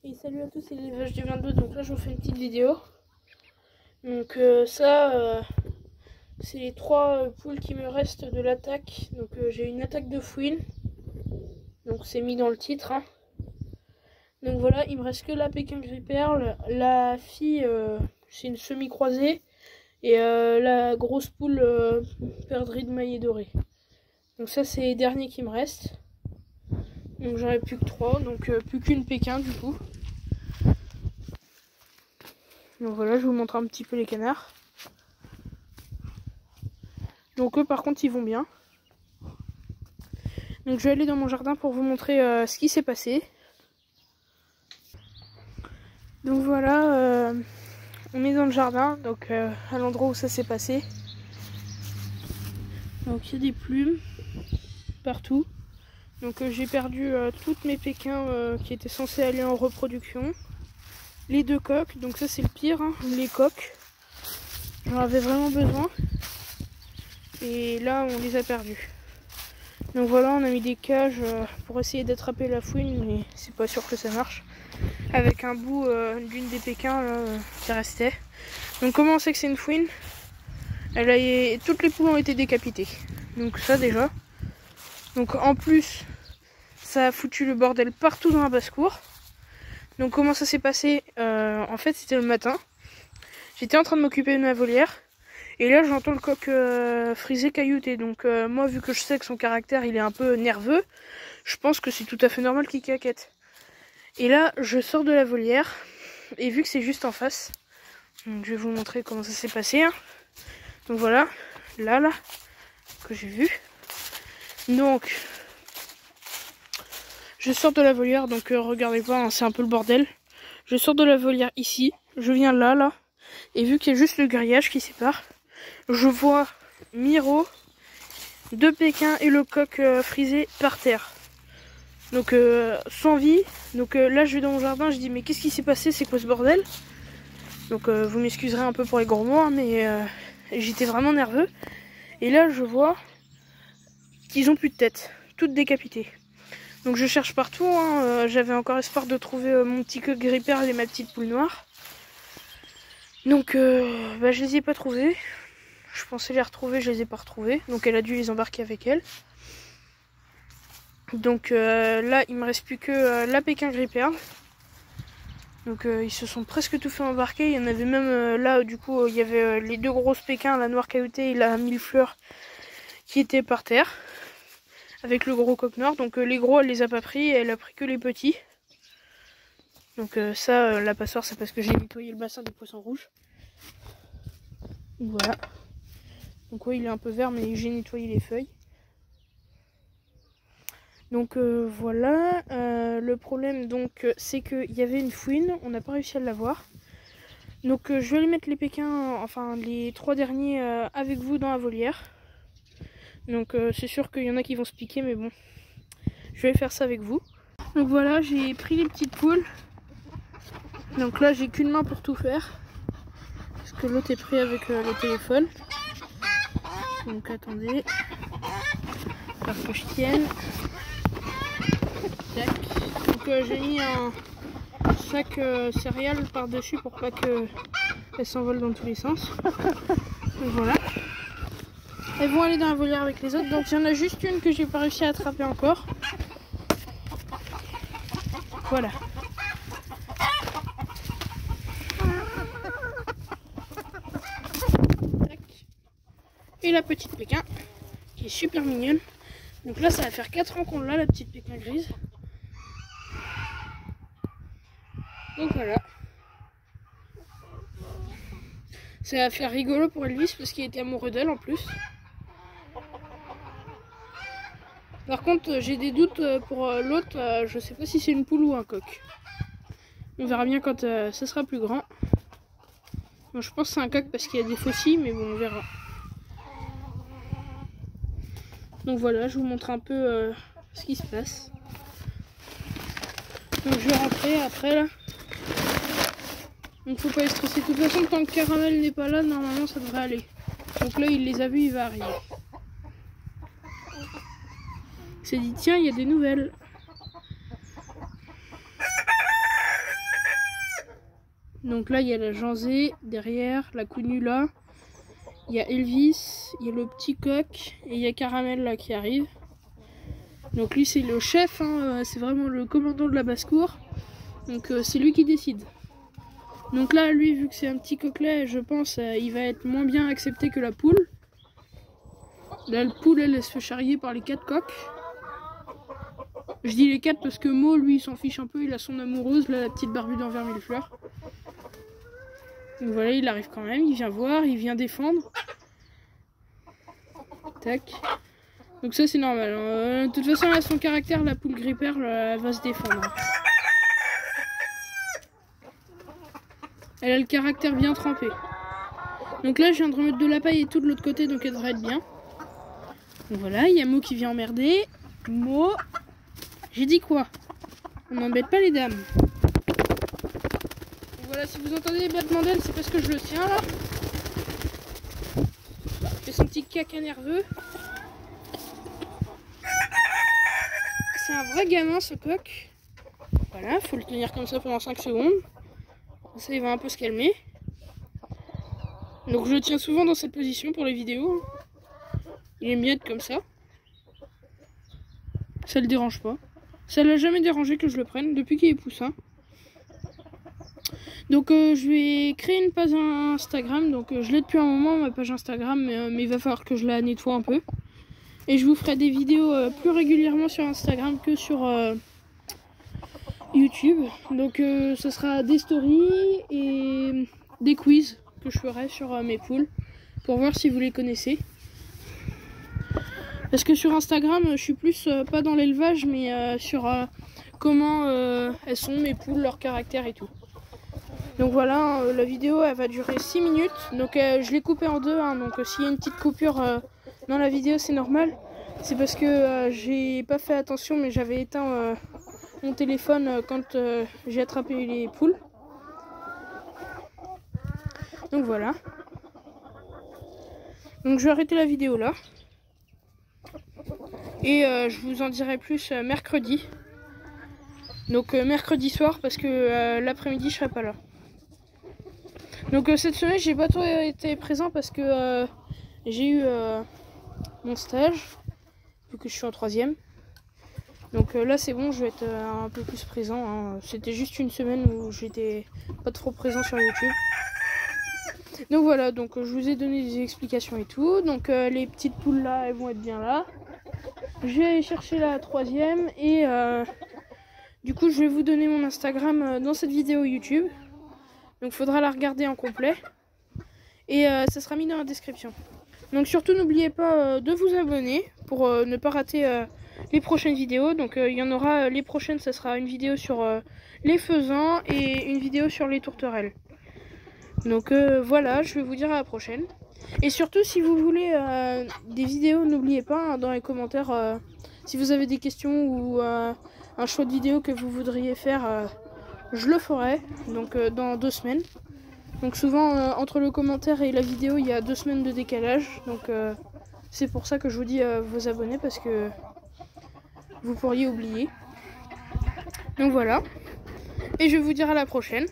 Et salut à tous, c'est l'élevage du 22, donc là je vous fais une petite vidéo. Donc c'est les 3 poules qui me restent de l'attaque. Donc j'ai une attaque de fouine, donc c'est mis dans le titre, hein. Donc voilà, il me reste que la Pékin gris perle, la fille c'est une semi-croisée, et la grosse poule perdrix de maillet doré. Donc ça c'est les derniers qui me restent. Donc j'en ai plus que 3, donc plus qu'une Pékin du coup. Donc voilà, je vous montre un petit peu les canards. Donc eux par contre ils vont bien. Donc je vais aller dans mon jardin pour vous montrer ce qui s'est passé. Donc voilà, on est dans le jardin, donc à l'endroit où ça s'est passé. Donc il y a des plumes partout. Donc j'ai perdu toutes mes Pékins qui étaient censés aller en reproduction. Les 2 coques, donc ça c'est le pire, hein, les coques. J'en avais vraiment besoin. Et là on les a perdus. Donc voilà, on a mis des cages pour essayer d'attraper la fouine, mais c'est pas sûr que ça marche. Avec un bout d'une des Pékins là, qui restait. Donc comment on sait que c'est une fouine? Toutes les poules ont été décapitées. Donc ça déjà. Donc en plus, ça a foutu le bordel partout dans la basse-cour. Donc comment ça s'est passé? En fait c'était le matin. J'étais en train de m'occuper de ma volière. Et là j'entends le coq frisé caillouter. Donc moi vu que je sais que son caractère il est un peu nerveux, je pense que c'est tout à fait normal qu'il caquette. Et là je sors de la volière. Et vu que c'est juste en face, donc, je vais vous montrer comment ça s'est passé, hein. Donc voilà, là que j'ai vu. Donc je sors de la volière, donc regardez pas, hein, c'est un peu le bordel. Je sors de la volière ici, je viens là, et vu qu'il y a juste le grillage qui sépare, je vois Miro, 2 Pékins et le coq frisé par terre. Donc sans vie. Donc là je vais dans mon jardin, je dis mais qu'est-ce qui s'est passé, c'est quoi ce bordel? Donc vous m'excuserez un peu pour les gros mots, hein, mais j'étais vraiment nerveux. Et là je vois qu'ils ont plus de tête, toutes décapitées. Donc je cherche partout, hein. J'avais encore espoir de trouver mon petit coq gris perle et ma petite poule noire. Donc je les ai pas trouvés. Je pensais les retrouver, je les ai pas retrouvés. Donc elle a dû les embarquer avec elle. Donc là il me reste plus que la Pékin gris perle. Donc ils se sont presque tout fait embarquer. Il y en avait même là du coup il y avait les 2 grosses Pékins, la noire cailloutée et la millefleur qui étaient par terre. Avec le gros coq noir. Donc les gros elle les a pas pris, elle a pris que les petits. Donc ça la passoire c'est parce que j'ai nettoyé le bassin des poissons rouges. Voilà. Donc ouais il est un peu vert mais j'ai nettoyé les feuilles. Donc voilà. Le problème donc c'est qu'il y avait une fouine, on n'a pas réussi à l'avoir. Donc je vais aller mettre les Pékins, enfin les 3 derniers avec vous dans la volière. Donc c'est sûr qu'il y en a qui vont se piquer mais bon. Je vais faire ça avec vous. Donc voilà, j'ai pris les petites poules. Donc là j'ai qu'une main pour tout faire. Parce que l'autre est pris avec le téléphone. Donc attendez. Faut que je tienne. Tac. Donc j'ai mis un sac céréales par dessus pour pas qu'elles s'envolent dans tous les sens. Donc voilà. Elles vont aller dans la volière avec les autres. Donc il y en a juste une que j'ai pas réussi à attraper encore. Voilà. Tac. Et la petite Pékin qui est super mignonne. Donc là ça va faire 4 ans qu'on l'a, la petite Pékin grise. Donc voilà. Ça va faire rigolo pour Elvis parce qu'il était amoureux d'elle en plus. Par contre j'ai des doutes pour l'autre, je sais pas si c'est une poule ou un coq. On verra bien quand ça sera plus grand. Bon, je pense que c'est un coq parce qu'il y a des faucilles, mais bon on verra. Donc voilà, je vous montre un peu ce qui se passe. Donc je vais rentrer après là. Donc faut pas être stressé. De toute façon, tant que Caramel n'est pas là, normalement ça devrait aller. Donc là il les a vus, il va arriver. Il s'est dit tiens, il y a des nouvelles. Donc là il y a la Janzé derrière, la Kunula, il y a Elvis, il y a le petit coq et il y a Caramel là qui arrive. Donc lui c'est le chef, hein, c'est vraiment le commandant de la basse-cour. Donc c'est lui qui décide. Donc là lui vu que c'est un petit coquelet, je pense il va être moins bien accepté que la poule. Là la poule elle se fait charrier par les 4 coqs. Je dis les 4 parce que Mo lui il s'en fiche un peu, il a son amoureuse, là la petite barbue d'envers mille fleurs. Donc voilà, il arrive quand même, il vient voir, il vient défendre. Tac. Donc ça c'est normal. De toute façon là son caractère, la poule gris-perle, elle va se défendre. Elle a le caractère bien trempé. Donc là je viens de remettre de la paille et tout de l'autre côté, donc elle devrait être bien. Donc voilà, il y a Mo qui vient emmerder. Mo, j'ai dit quoi? On n'embête pas les dames. Donc voilà, si vous entendez les battements d'ailes, c'est parce que je le tiens là. Il fait son petit caca nerveux. C'est un vrai gamin ce coq. Voilà, faut le tenir comme ça pendant 5 secondes. Ça il va un peu se calmer. Donc je le tiens souvent dans cette position pour les vidéos. Il aime bien être comme ça. Ça le dérange pas. Ça l'a jamais dérangé que je le prenne depuis qu'il est poussin. Donc je vais créer une page Instagram. Donc je l'ai depuis un moment ma page Instagram, mais il va falloir que je la nettoie un peu. Et je vous ferai des vidéos plus régulièrement sur Instagram que sur YouTube. Donc ce sera des stories et des quiz que je ferai sur mes poules pour voir si vous les connaissez. Parce que sur Instagram, je suis plus pas dans l'élevage, mais sur comment elles sont, mes poules, leur caractère et tout. Donc voilà, la vidéo elle va durer 6 minutes. Donc je l'ai coupée en deux, hein, donc s'il y a une petite coupure dans la vidéo, c'est normal. C'est parce que j'ai pas fait attention, mais j'avais éteint mon téléphone quand j'ai attrapé les poules. Donc voilà. Donc je vais arrêter la vidéo là. Et je vous en dirai plus mercredi. Donc mercredi soir parce que l'après-midi je serai pas là. Donc cette semaine j'ai pas trop été présent parce que j'ai eu mon stage vu que je suis en 3e. Donc là c'est bon, je vais être un peu plus présent, hein. C'était juste une semaine où j'étais pas trop présent sur YouTube. Donc voilà, donc je vous ai donné des explications et tout. Donc les petites poules là, elles vont être bien là. Je vais aller chercher la 3e et du coup je vais vous donner mon Instagram dans cette vidéo YouTube. Donc il faudra la regarder en complet. Et ça sera mis dans la description. Donc surtout n'oubliez pas de vous abonner pour ne pas rater les prochaines vidéos. Donc il y en aura, les prochaines ça sera une vidéo sur les faisans et une vidéo sur les tourterelles. Donc voilà, je vais vous dire à la prochaine. Et surtout si vous voulez des vidéos, n'oubliez pas hein, dans les commentaires si vous avez des questions ou un choix de vidéo que vous voudriez faire, je le ferai donc dans 2 semaines. Donc souvent entre le commentaire et la vidéo il y a 2 semaines de décalage. Donc c'est pour ça que je vous dis vous abonner parce que vous pourriez oublier. Donc voilà. Et je vais vous dire à la prochaine.